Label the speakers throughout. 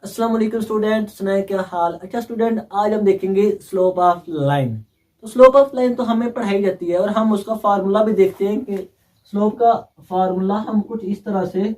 Speaker 1: अस्सलाम वालेकुम स्टूडेंट, सुनाए क्या हाल। अच्छा स्टूडेंट, आज हम देखेंगे स्लोप ऑफ लाइन। तो स्लोप ऑफ लाइन तो हमें पढ़ाई जाती है और हम उसका फार्मूला भी देखते हैं कि स्लोप का फार्मूला हम कुछ इस तरह से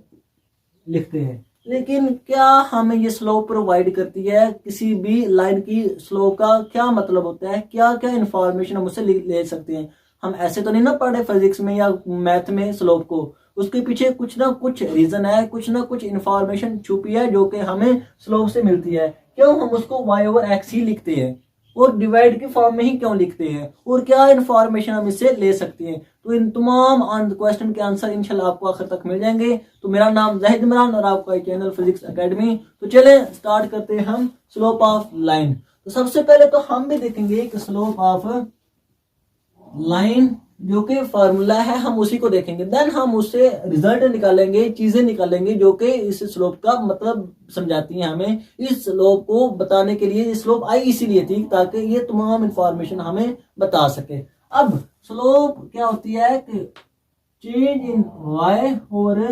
Speaker 1: लिखते हैं। लेकिन क्या हमें ये स्लोप प्रोवाइड करती है? किसी भी लाइन की स्लोप का क्या मतलब होता है, क्या क्या इंफॉर्मेशन हम उससे ले सकते हैं? हम ऐसे तो नहीं ना पढ़े फिजिक्स में या मैथ में स्लोप को। उसके पीछे कुछ ना कुछ रीजन है, कुछ ना कुछ इंफॉर्मेशन छुपी है जो कि हमें स्लोप से मिलती है। क्यों हम उसको वाई ओवर एक्स ही लिखते हैं और डिवाइड के फॉर्म में ही क्यों लिखते हैं, और क्या इंफॉर्मेशन हम इससे ले सकते हैं? तो इन तमाम क्वेश्चन के आंसर इंशाल्लाह आपको आखिर तक मिल जाएंगे। तो मेरा नाम जाहिद इमरान और आपका चैनल फिजिक्स एकेडमी। तो चले स्टार्ट करते हैं हम स्लोप ऑफ लाइन। तो सबसे पहले तो हम भी देखेंगे कि स्लोप ऑफ लाइन जो कि फार्मूला है हम उसी को देखेंगे। देन हम उससे रिजल्ट निकालेंगे, चीजें निकालेंगे जो कि इस स्लोप का मतलब समझाती हैं हमें। इस स्लोप को बताने के लिए स्लोप आई इसीलिए थी ताकि ये तमाम इंफॉर्मेशन हमें बता सके। अब स्लोप क्या होती है कि चेंज इन वाई और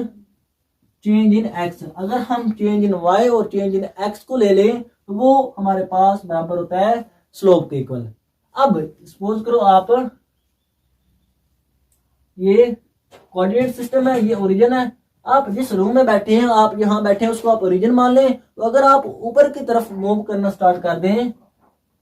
Speaker 1: चेंज इन एक्स। अगर हम चेंज इन वाई और चेंज इन एक्स को ले लें तो वो हमारे पास बराबर होता है स्लोप के इक्वल। अब सपोज करो आप ये कोऑर्डिनेट सिस्टम है, ये ओरिजिन है। आप जिस रूम में बैठे हैं, आप यहाँ बैठे हैं, उसको आप ओरिजिन मान लें। तो अगर आप ऊपर की तरफ मूव करना स्टार्ट कर दें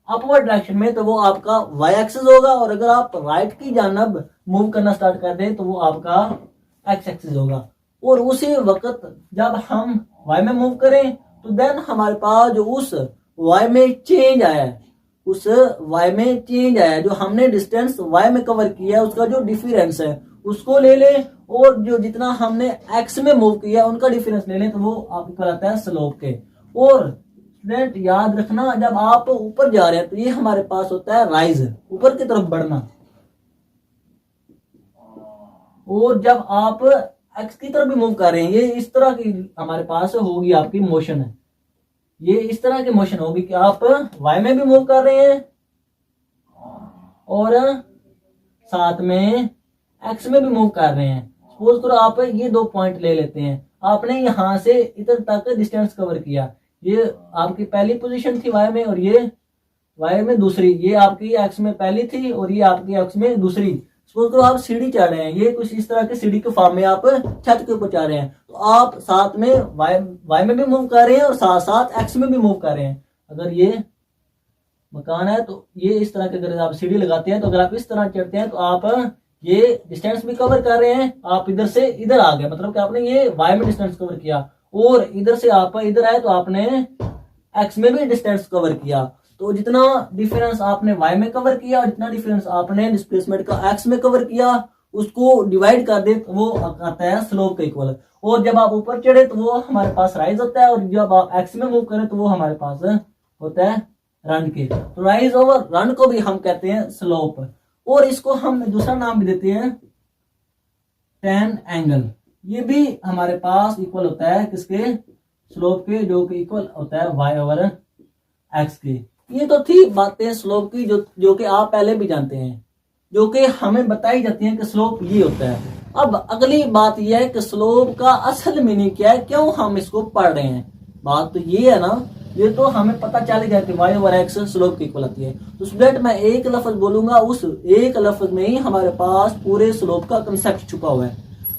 Speaker 1: अपवर्ड डायरेक्शन में तो वो आपका वाई एक्सिस होगा, और अगर आप राइट की जानब मूव करना स्टार्ट कर दें तो वो आपका एक्स एक्सिस होगा। और उसी वक्त जब हम वाई में मूव करें तो देन हमारे पास जो उस वाई में चेंज आया है, उस वाई में चेंज आया जो हमने डिस्टेंस वाई में कवर किया है, उसका जो डिफरेंस है उसको ले लें, और जो जितना हमने एक्स में मूव किया उनका डिफरेंस ले लें तो वो आपको आता है स्लोप के। और स्टूडेंट याद रखना, जब आप ऊपर जा रहे हैं तो ये हमारे पास होता है राइज, ऊपर की तरफ बढ़ना। और जब आप एक्स की तरफ भी मूव कर रहे हैं, ये इस तरह की हमारे पास होगी आपकी मोशन है। ये इस तरह की मोशन होगी कि आप वाई में भी मूव कर रहे हैं और साथ में एक्स में भी मूव कर रहे हैं। सपोज करो आप ये दो पॉइंट ले लेते हैं, आपने यहां से इधर तक डिस्टेंस कवर किया। ये आपकी पहली पोजीशन थी वाई में और ये वाई में दूसरी, ये आपकी एक्स में पहली थी और ये आपकी एक्स में दूसरी। सपोज करो आप सीढ़ी चढ़ रहे हैं, ये कुछ इस तरह के सीढ़ी के फॉर्म में आप छत के ऊपर चढ़ रहे हैं, तो आप साथ में वाई में भी मूव कर रहे हैं और साथ साथ एक्स में भी मूव कर रहे हैं। अगर ये मकान है तो ये इस तरह के अगर आप सीढ़ी लगाते हैं तो अगर आप इस तरह चढ़ते हैं तो आप ये डिस्टेंस भी कवर कर रहे हैं। आप इधर से इधर आ गए, मतलब कि आपने ये वाई में डिस्टेंस कवर किया, और इधर से आप इधर आए तो आपने एक्स में भी डिस्टेंस कवर किया। तो जितना डिफरेंस आपने वाई में कवर किया और जितना डिफरेंस आपने डिस्प्लेसमेंट का एक्स में कवर किया उसको डिवाइड कर दे तो वो आता है स्लोप के इक्वल। और जब आप ऊपर चढ़े तो वो हमारे पास राइज होता है, और जब आप एक्स में मूव करें तो वो हमारे पास होता है रन के। तो राइज ओवर रन को भी हम कहते हैं स्लोप, और इसको हम दूसरा नाम भी देते हैं टैन एंगल। ये भी हमारे पास इक्वल होता है किसके? स्लोप के, जो कि इक्वल होता है वाई ओवर एक्स के। ये तो थी बातें स्लोप की जो कि आप पहले भी जानते हैं, जो कि हमें बताई जाती है कि स्लोप ये होता है। अब अगली बात यह है कि स्लोप का असल मीनिंग क्या है, क्यों हम इसको पढ़ रहे हैं। बात तो ये है ना, ये तो हमें पता चल गया कि वाई ओवर एक्स स्लोप की इक्वल आती है। तो स्टूडेंट मैं एक लफ्ज बोलूंगा, उस एक लफ्ज में ही हमारे पास पूरे स्लोप का कंसेप्ट छुपा हुआ है।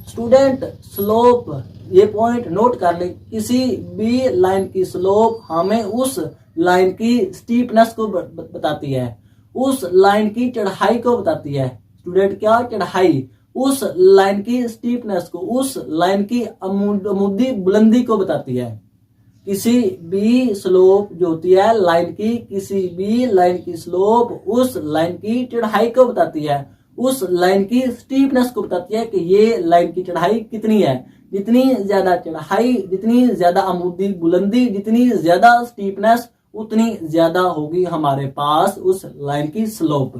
Speaker 1: स्टूडेंट स्लोप, ये पॉइंट नोट कर ले, किसी भी लाइन की स्लोप हमें उस लाइन की स्टीपनेस को बताती है, उस लाइन की चढ़ाई को बताती है। स्टूडेंट क्या चढ़ाई? उस लाइन की स्टीपनेस को, उस लाइन की अमूदी बुलंदी को बताती है। किसी भी स्लोप जो होती है लाइन की, किसी भी लाइन की स्लोप उस लाइन की चढ़ाई को बताती है, उस लाइन की स्टीपनेस को बताती है कि ये लाइन की चढ़ाई कितनी है। जितनी ज्यादा चढ़ाई, जितनी ज्यादा अमूदी बुलंदी, जितनी ज्यादा स्टीपनेस, उतनी ज्यादा होगी हमारे पास उस लाइन की स्लोप।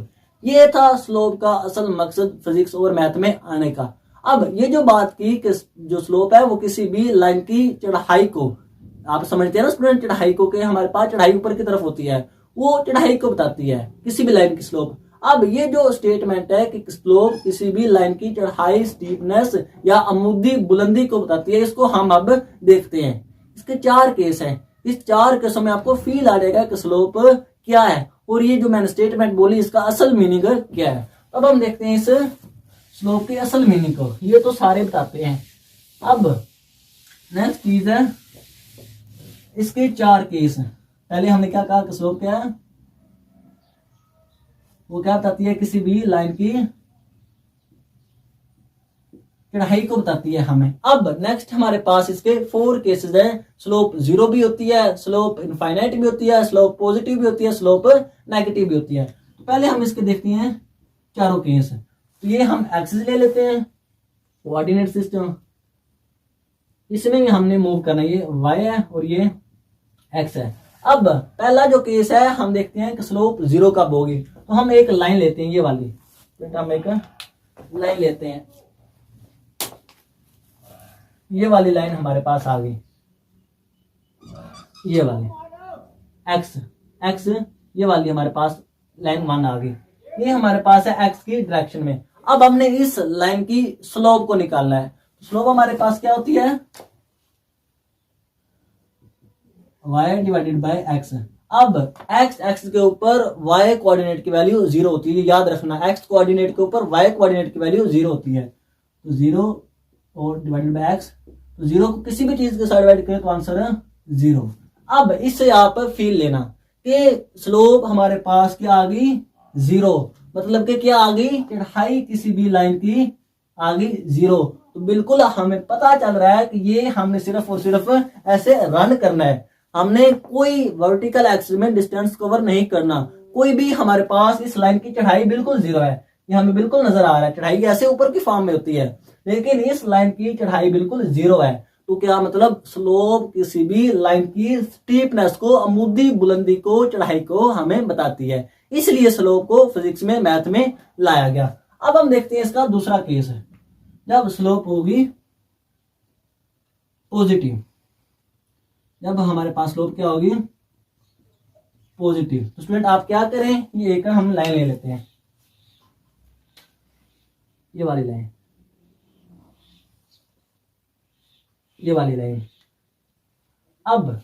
Speaker 1: ये था स्लोप का असल मकसद फिजिक्स और मैथ में आने का। अब ये जो बात की कि जो स्लोप है वो किसी भी लाइन की चढ़ाई को, आप समझते हैं ना स्टूडेंट, चढ़ाई को के हमारे पास चढ़ाई ऊपर की तरफ होती है, वो चढ़ाई को बताती है किसी भी लाइन की स्लोप। अब ये जो स्टेटमेंट है कि स्लोप किसी भी लाइन की चढ़ाई, स्टीपनेस या अमूदी बुलंदी को बताती है, इसको हम अब देखते हैं। इसके चार केस हैं। इस 4 केसों में आपको फील आ जाएगा कि स्लोप क्या है और ये जो मैंने स्टेटमेंट बोली इसका असल मीनिंग क्या है। अब हम देखते हैं इस स्लोप की असल मीनिंग को, ये तो सारे बताते हैं। अब नेक्स्ट चीज है इसके 4 केस। पहले हमने क्या कहा कि स्लोप क्या है, वो क्या बताती है, किसी भी लाइन की चढ़ाई को बताती है हमें। अब नेक्स्ट हमारे पास इसके 4 केसेस हैं। स्लोप 0 भी होती है, स्लोप इनफाइनाइट भी होती है, स्लोप पॉजिटिव भी होती है, स्लोप नेगेटिव भी होती है। तो पहले हम इसके देखते हैं चारों केस। तो ये हम एक्सिस ले लेते हैं, कोऑर्डिनेट सिस्टम, इसमें भी हमने मूव करना है, ये y है और ये x है। अब पहला जो केस है हम देखते हैं कि स्लोप 0 कब होगी। तो हम एक लाइन लेते हैं, ये वाली, हम एक लाइन लेते हैं, ये वाली लाइन हमारे पास आ गई, ये वाली x ये वाली हमारे पास लाइन 1 आ गई, ये हमारे पास है x की डायरेक्शन में। अब हमने इस लाइन की स्लोप को निकालना है। स्लोप हमारे पास क्या होती है, y डिवाइडेड बाय x। अब x के ऊपर y कोऑर्डिनेट की वैल्यू 0 होती है, याद रखना, x कोऑर्डिनेट के ऊपर y कोऑर्डिनेट की वैल्यू 0 होती है। तो 0 और डिवाइडेड बाय x, तो 0 को किसी भी चीज के साथ डिवाइड करें तो आंसर है 0। अब इससे आप फील लेना कि स्लोप हमारे पास क्या आ गई 0, मतलब कि क्या आ गई, चढ़ाई किसी भी लाइन की आ गई 0। तो बिल्कुल हमें पता चल रहा है कि ये हमने सिर्फ और सिर्फ ऐसे रन करना है, हमने कोई वर्टिकल एक्सिस में डिस्टेंस कवर नहीं करना। कोई भी हमारे पास इस लाइन की चढ़ाई बिल्कुल 0 है, ये हमें बिल्कुल नजर आ रहा है, चढ़ाई ऐसे ऊपर की फॉर्म में होती है, लेकिन इस लाइन की चढ़ाई बिल्कुल 0 है। तो क्या मतलब, स्लोप किसी भी लाइन की स्टीपनेस को, अमूदी बुलंदी को, चढ़ाई को हमें बताती है, इसलिए स्लोप को फिजिक्स में, मैथ में लाया गया। अब हम देखते हैं इसका दूसरा केस है, जब स्लोप होगी पॉजिटिव, जब हमारे पास स्लोप क्या होगी पॉजिटिव। तो स्टूडेंट आप क्या करें, ये एक हम लाइन ले लेते हैं, ये वाली लाइन, ये वाली लाइन। अब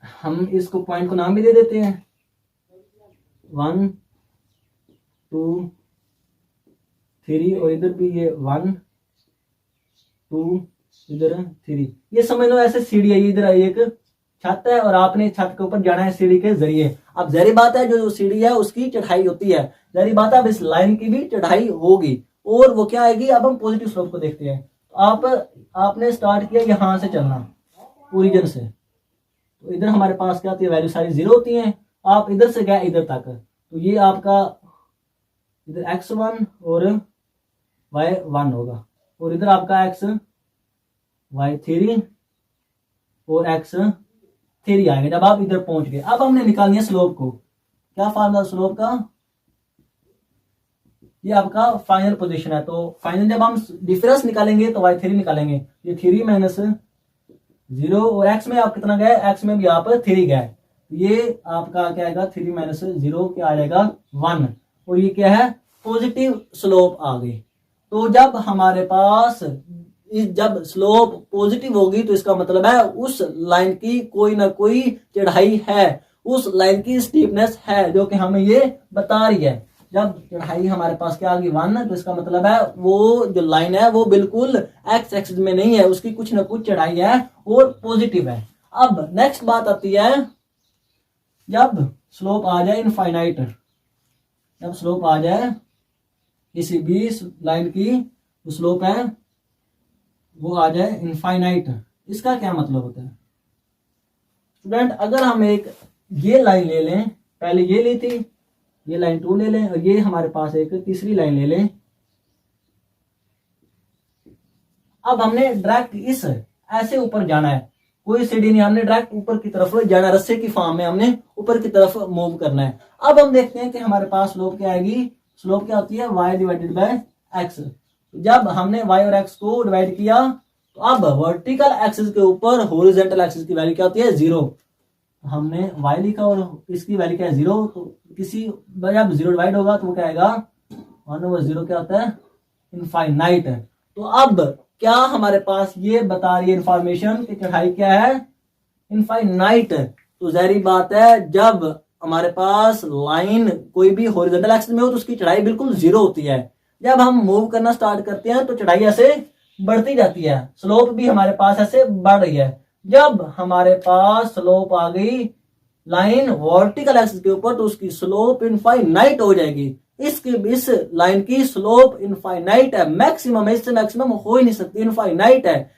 Speaker 1: हम इसको पॉइंट को नाम भी दे देते हैं, 1 2 3, और इधर भी ये 1 2, इधर 3। ये समझ लो ऐसे सीढ़ी है, इधर एक छत है और आपने छत के ऊपर जाना है सीढ़ी के जरिए। अब जाहिर बात है जो सीढ़ी है उसकी चढ़ाई होती है, जाहिर बात है अब इस लाइन की भी चढ़ाई होगी, और वो क्या आएगी। अब हम पॉजिटिव स्लोप को देखते हैं। आपने स्टार्ट किया यहां से चलना ओरिजिन से, तो इधर हमारे पास क्या होती है, वैल्यू सारी 0 होती है। आप इधर से गए इधर तक, तो ये आपका इधर x1 और y1 होगा, और इधर आपका x y3 और x3 आएगा जब आप इधर पहुंच गए। अब हमने निकालनी है स्लोप को। क्या फार्मूला स्लोप का, ये आपका फाइनल पोजीशन है। तो फाइनल जब हम डिफरेंस निकालेंगे तो y3 निकालेंगे, ये 3 माइनस 0, और x में आप कितना गए, x में भी आप 3 गए, ये आपका क्या आएगा 3 माइनस 0 क्या आ जाएगा 1, और ये क्या है पॉजिटिव स्लोप आ गई। तो जब हमारे पास जब स्लोप पॉजिटिव होगी तो इसका मतलब है उस लाइन की कोई ना कोई चढ़ाई है, उस लाइन की स्टीपनेस है जो कि हमें ये बता रही है। जब चढ़ाई हमारे पास क्या आ गई 1, तो इसका मतलब है वो जो लाइन है वो बिल्कुल एक्स एक्सिस में नहीं है, उसकी कुछ ना कुछ चढ़ाई है और पॉजिटिव है। अब नेक्स्ट बात आती है जब स्लोप आ जाए इनफाइनाइट, जब स्लोप आ जाए किसी भी लाइन की स्लोप है वो आ जाए इनफाइनाइट, इसका क्या मतलब होता है स्टूडेंट। अगर हम एक ये लाइन ले लें, पहले ये ली थी, ये लाइन 2 ले लें, और ये हमारे पास एक तीसरी लाइन ले लें। अब हमने डायरेक्ट इस ऐसे ऊपर जाना है, कोई सीढ़ी नहीं, हमने डायरेक्ट ऊपर की तरफ जाना, रस्से की फॉर्म में हमने ऊपर की तरफ मूव करना है। अब हम देखते हैं कि हमारे पास स्लोप क्या आएगी, स्लोप क्या होती है y डिवाइडेड बाय x। जब हमने y और x को डिवाइड किया तो अब वर्टिकल एक्सिस के ऊपर हॉरिजॉन्टल एक्सिस की वैल्यू क्या होती है 0। हमने y लिखा और इसकी वैल्यू क्या है 0, तो किसी जब 0 डिवाइड होगा तो वो क्या आएगा 1/0 क्या होता है इनफाइनाइट है। तो अब क्या हमारे पास ये बता रही है इंफॉर्मेशन कि चढ़ाई क्या है इनफाइनाइट, तो जाहिर बात है जब हमारे पास लाइन कोई भी हॉरिजॉन्टल एक्सिस में हो तो उसकी चढ़ाई बिल्कुल जीरो होती है। जब हम मूव करना स्टार्ट करते हैं तो चढ़ाई ऐसे बढ़ती जाती है, स्लोप भी हमारे पास ऐसे बढ़ रही है। जब हमारे पास स्लोप आ गई लाइन वर्टिकल एक्सिस के ऊपर तो उसकी स्लोप इनफाइनाइट हो जाएगी। इस लाइन की स्लोप इनफाइनाइट है, मैक्सिमम है, इससे मैक्सिमम हो ही नहीं सकती, इनफाइनाइट है।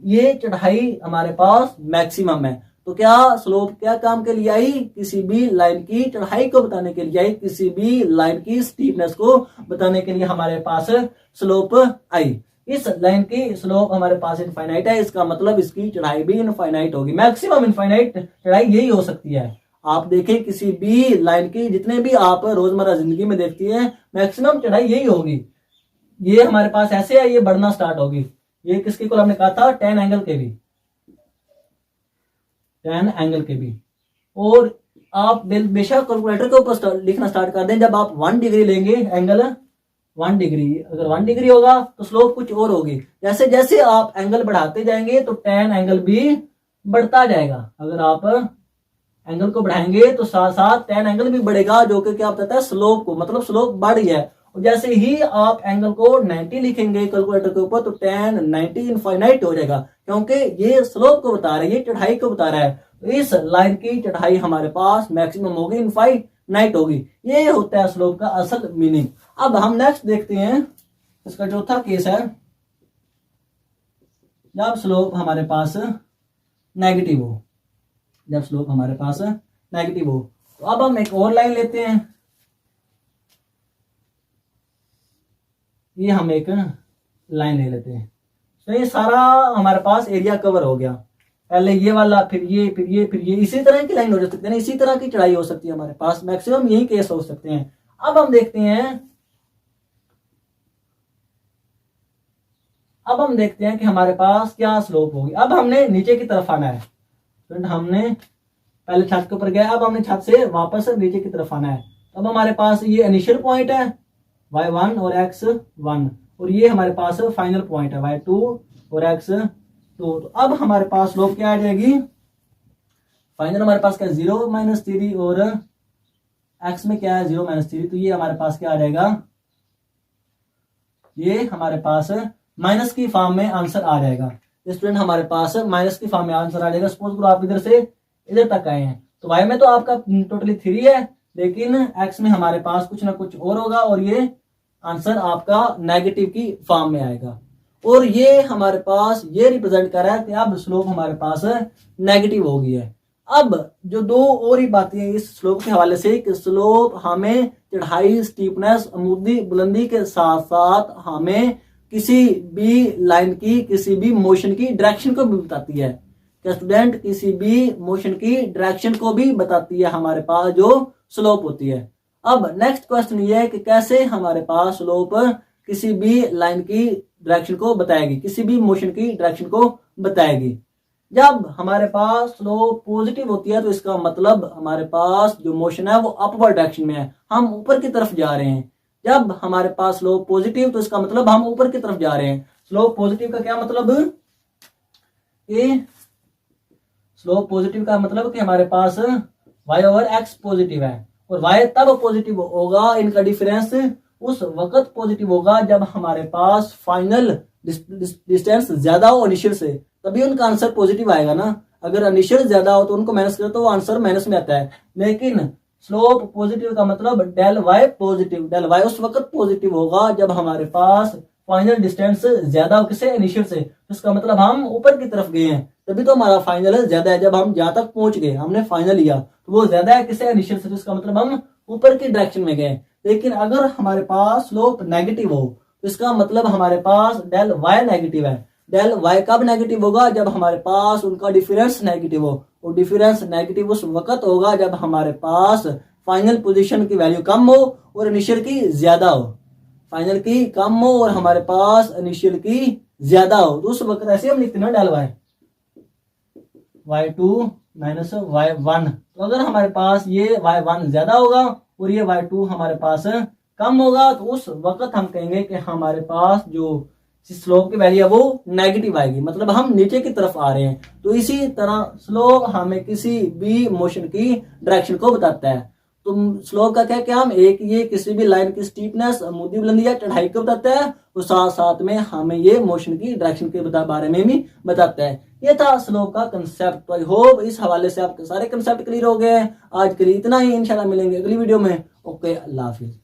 Speaker 1: ये चढ़ाई हमारे पास मैक्सिमम है। तो क्या स्लोप क्या काम के लिए आई? किसी भी लाइन की चढ़ाई को बताने के लिए आई, किसी भी लाइन की स्टीपनेस को बताने के लिए हमारे पास स्लोप आई। इस लाइन की स्लोप हमारे पास इनफाइनाइट है, इसका मतलब इसकी चढ़ाई भी इनफाइनाइट होगी। मैक्सिमम इनफाइनाइट चढ़ाई यही हो सकती है। आप देखें किसी भी लाइन की, जितने भी आप रोजमर्रा जिंदगी में देखती हैं, मैक्सिमम चढ़ाई यही होगी। ये हमारे पास ऐसे है, ये बढ़ना स्टार्ट होगी। ये किसके को हमने कहा था? tan एंगल के भी, tan एंगल के भी। और आप बेशक कैलकुलेटर के ऊपर लिखना स्टार्ट कर दें, जब आप 1 डिग्री लेंगे एंगल 1 डिग्री, अगर 1 डिग्री होगा तो स्लोप कुछ और होगी। जैसे जैसे आप एंगल बढ़ाते जाएंगे तो tan एंगल भी बढ़ता जाएगा। अगर आप एंगल को बढ़ाएंगे तो साथ साथ tan एंगल भी बढ़ेगा, जो कि क्या बताता है? स्लोप को, मतलब स्लोप बढ़ गया है। और जैसे ही आप एंगल को 90 लिखेंगे कैलकुलेटर के ऊपर तो tan 90 इनफाइनाइट हो जाएगा, क्योंकि ये स्लोप को बता रहा है, ये चढ़ाई को बता रहा है। तो इस लाइन की चढ़ाई हमारे पास मैक्सिमम होगी, इनफाइनाइट होगी। ये होता है स्लोप का असल मीनिंग। अब हम नेक्स्ट देखते हैं, इसका चौथा केस है जब स्लोप हमारे पास नेगेटिव हो। जब स्लोप हमारे पास नेगेटिव हो तो अब हम एक और लाइन लेते हैं। ये हम एक लाइन ले लेते हैं। तो ये सारा हमारे पास एरिया कवर हो गया। पहले ये वाला, फिर ये, फिर ये, फिर ये, इसी तरह की लाइन हो सकती है, इसी तरह की चढ़ाई हो सकती है हमारे पास। मैक्सिमम यही केस हो सकते हैं। अब हम देखते हैं कि हमारे पास क्या स्लोप होगी। अब हमने नीचे की तरफ आना है। हमने पहले छत के ऊपर गया, अब हमने छत से वापस नीचे की तरफ आना है। अब हमारे पास ये इनिशियल पॉइंट है y1 और x1, और ये हमारे पास फाइनल पॉइंट है y2 और x2। तो अब हमारे पास स्लोप क्या आ जाएगी? फाइनल हमारे पास क्या है? 0 - 3, और x में क्या है? 0 - 3। तो ये हमारे पास क्या आ जाएगा? ये हमारे पास माइनस की फॉर्म में आंसर आ जाएगा। स्टूडेंट हमारे पास माइनस की फॉर्म में आंसर आ जाएगा। सपोज करो आप इधर से इधर तक आए हैं, तो y में तो आपका टोटली 3 है, लेकिन x में हमारे पास कुछ ना कुछ और होगा, और ये आंसर आपका नेगेटिव की फॉर्म में आएगा। और ये हमारे पास ये रिप्रेजेंट कर रहा है कि अब स्लोप हमारे पास नेगेटिव हो गई है। अब जो दो और ही बातें हैं इस स्लोप के हवाले से, कि स्लोप हमें चढ़ाई, स्टीपनेस, अमूदी बुलंदी के साथ साथ हमें किसी भी लाइन की, किसी भी मोशन की डायरेक्शन को भी बताती है। क्या स्टूडेंट? किसी भी मोशन की डायरेक्शन को भी बताती है हमारे पास जो स्लोप होती है। अब नेक्स्ट क्वेश्चन ये है कि कैसे हमारे पास स्लोप किसी भी लाइन की डायरेक्शन को बताएगी, किसी भी मोशन की डायरेक्शन को बताएगी। जब हमारे पास स्लोप पॉजिटिव होती है तो इसका मतलब हमारे पास जो मोशन है वो अपवर्ड डायरेक्शन में है, हम ऊपर की तरफ जा रहे हैं। जब हमारे पास स्लोप पॉजिटिव तो इसका मतलब हम ऊपर की तरफ जा रहे हैं। स्लोप पॉजिटिव का क्या मतलब? स्लोप पॉजिटिव का मतलब कि हमारे पास y/x पॉजिटिव है, और y तब पॉजिटिव होगा, इनका डिफरेंस उस वक्त पॉजिटिव होगा जब हमारे पास फाइनल डिस्टेंस ज्यादा हो इनिशियल से, तभी उनका आंसर पॉजिटिव आएगा ना। अगर इनिशियल ज्यादा हो तो उनको माइनस करो तो वो आंसर माइनस में आता है। लेकिन स्लोप पॉजिटिव का मतलब del y positive, del y उस वक्त पॉजिटिव होगा जब हमारे पास फाइनल डिस्टेंस ज्यादा हो, किससे? इनिशियल से। इसका मतलब हम ऊपर की तरफ गए हैं, तभी तो हमारा फाइनल ज्यादा है। जब हम जहां तक पहुंच गए, हमने फाइनल लिया, तो वो ज्यादा है किससे? इनिशियल से। इसका मतलब हम ऊपर की डायरेक्शन में गए। लेकिन अगर हमारे पास स्लोप नेगेटिव हो तो इसका मतलब हमारे पास डेल वाई नेगेटिव है। डेल वाई कब नेगेटिव होगा? जब हमारे पास उनका डिफरेंस नेगेटिव हो, और डिफरेंस नेगेटिव उस वक्त होगा जब हमारे पास फाइनल पोजीशन की वैल्यू कम हो और इनिशियल की ज्यादा हो। फाइनल की कम हो और हमारे पास इनिशियल की ज्यादा हो, तो उस वक्त ऐसे हम लिखते हैं डेल वाई y2 - y1। तो अगर हमारे पास ये y1 ज्यादा होगा और ये y2 हमारे पास कम होगा, तो उस वक्त हम कहेंगे कि हमारे पास जो स्लोप की वैल्यू है वो नेगेटिव आएगी, मतलब हम नीचे की तरफ आ रहे हैं। तो इसी तरह स्लोप हमें किसी भी मोशन की डायरेक्शन को बताता है। तो स्लोप का क्या क्या हम एक ये किसी भी लाइन की स्टीपनेस, अमूदी बुलंदी या चढ़ाई को बताता है, और साथ साथ में हमें ये मोशन की डायरेक्शन के बारे में भी बताता है। ये था स्लोप का कंसेप्ट। तो आई होप इस हवाले से आपके सारे कंसेप्ट क्लियर हो गए हैं। आज के लिए इतना ही, इंशाल्लाह मिलेंगे अगली वीडियो में। ओके, अल्लाह हाफिज।